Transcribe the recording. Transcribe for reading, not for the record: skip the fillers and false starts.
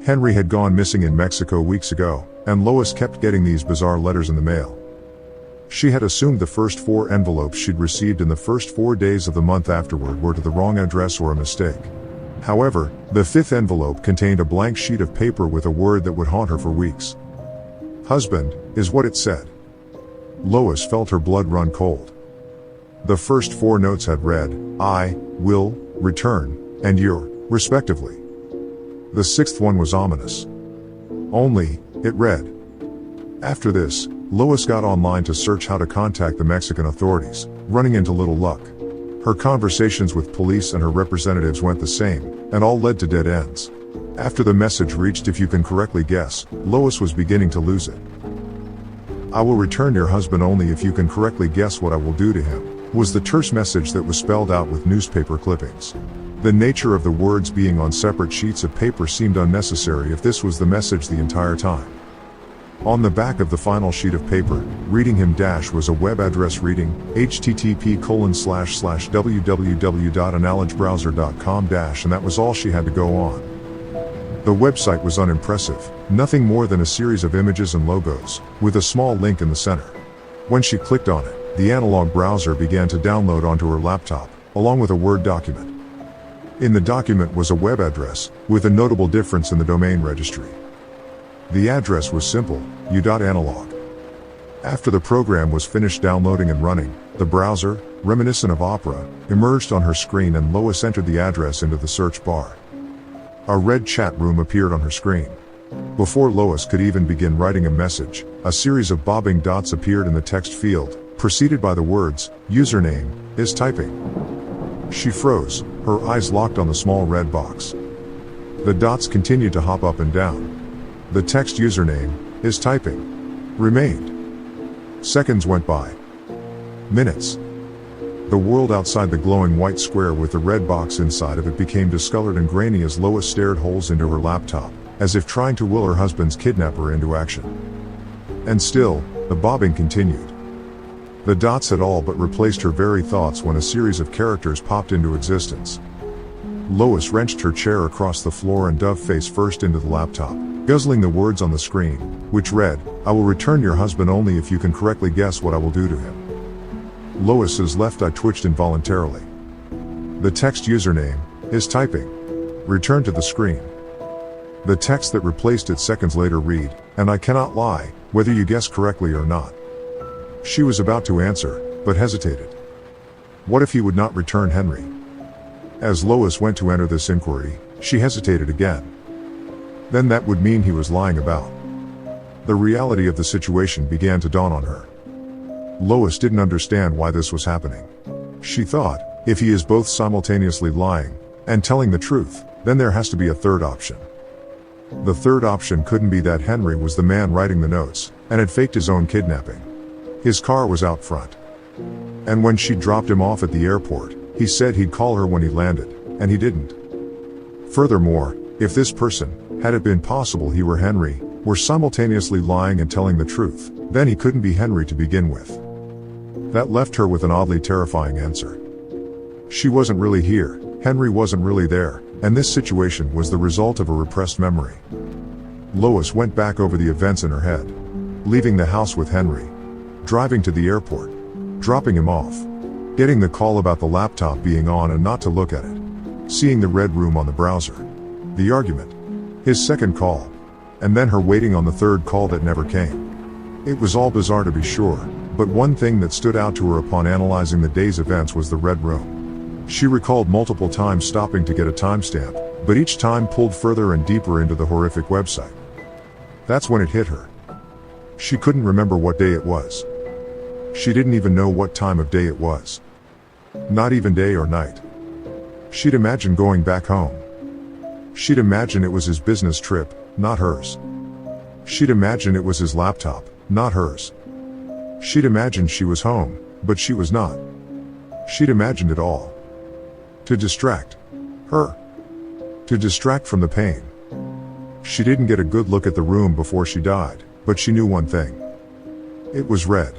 Henry had gone missing in Mexico weeks ago, and Lois kept getting these bizarre letters in the mail. She had assumed the first 4 envelopes she'd received in the first 4 days of the month afterward were to the wrong address or a mistake. However, the 5th envelope contained a blank sheet of paper with a word that would haunt her for weeks. "Husband," is what it said. Lois felt her blood run cold. The first 4 notes had read, "I will return," and "your," respectively. The 6th one was ominous. Only, it read. After this, Lois got online to search how to contact the Mexican authorities, running into little luck. Her conversations with police and her representatives went the same, and all led to dead ends. After the message reached "if you can correctly guess," Lois was beginning to lose it. "I will return your husband only if you can correctly guess what I will do to him," was the terse message that was spelled out with newspaper clippings. The nature of the words being on separate sheets of paper seemed unnecessary if this was the message the entire time. On the back of the final sheet of paper, reading him - was a web address reading, http://www.analogybrowser.com - and that was all she had to go on. The website was unimpressive, nothing more than a series of images and logos, with a small link in the center. When she clicked on it, the analog browser began to download onto her laptop, along with a Word document. In the document was a web address, with a notable difference in the domain registry. The address was simple, u.analog. After the program was finished downloading and running, the browser, reminiscent of Opera, emerged on her screen and Lois entered the address into the search bar. A red chat room appeared on her screen. Before Lois could even begin writing a message, a series of bobbing dots appeared in the text field, preceded by the words, "Username is typing." She froze, her eyes locked on the small red box. The dots continued to hop up and down. The text "username is typing" remained. Seconds went by. Minutes. The world outside the glowing white square with the red box inside of it became discolored and grainy as Lois stared holes into her laptop, as if trying to will her husband's kidnapper into action. And still, the bobbing continued. The dots had all but replaced her very thoughts when a series of characters popped into existence. Lois wrenched her chair across the floor and dove face first into the laptop, guzzling the words on the screen, which read, "I will return your husband only if you can correctly guess what I will do to him." Lois's left eye twitched involuntarily. The text "username is typing" returned to the screen. The text that replaced it seconds later read, "And I cannot lie, whether you guess correctly or not." She was about to answer, but hesitated. What if he would not return Henry? As Lois went to enter this inquiry, she hesitated again. Then that would mean he was lying about. The reality of the situation began to dawn on her. Lois didn't understand why this was happening. She thought, if he is both simultaneously lying and telling the truth, then there has to be a third option. The third option couldn't be that Henry was the man writing the notes, and had faked his own kidnapping. His car was out front. And when she dropped him off at the airport, he said he'd call her when he landed, and he didn't. Furthermore, if this person, had it been possible he were Henry, were simultaneously lying and telling the truth, then he couldn't be Henry to begin with. That left her with an oddly terrifying answer. She wasn't really here, Henry wasn't really there, and this situation was the result of a repressed memory. Lois went back over the events in her head. Leaving the house with Henry. Driving to the airport. Dropping him off. Getting the call about the laptop being on and not to look at it. Seeing the red room on the browser. The argument. His second call. And then her waiting on the third call that never came. It was all bizarre to be sure, but one thing that stood out to her upon analyzing the day's events was the red room. She recalled multiple times stopping to get a timestamp, but each time pulled further and deeper into the horrific website. That's when it hit her. She couldn't remember what day it was. She didn't even know what time of day it was. Not even day or night. She'd imagined going back home. She'd imagined it was his business trip, not hers. She'd imagined it was his laptop, not hers. She'd imagined she was home, but she was not. She'd imagined it all. To distract her. To distract from the pain. She didn't get a good look at the room before she died, but she knew one thing. It was red.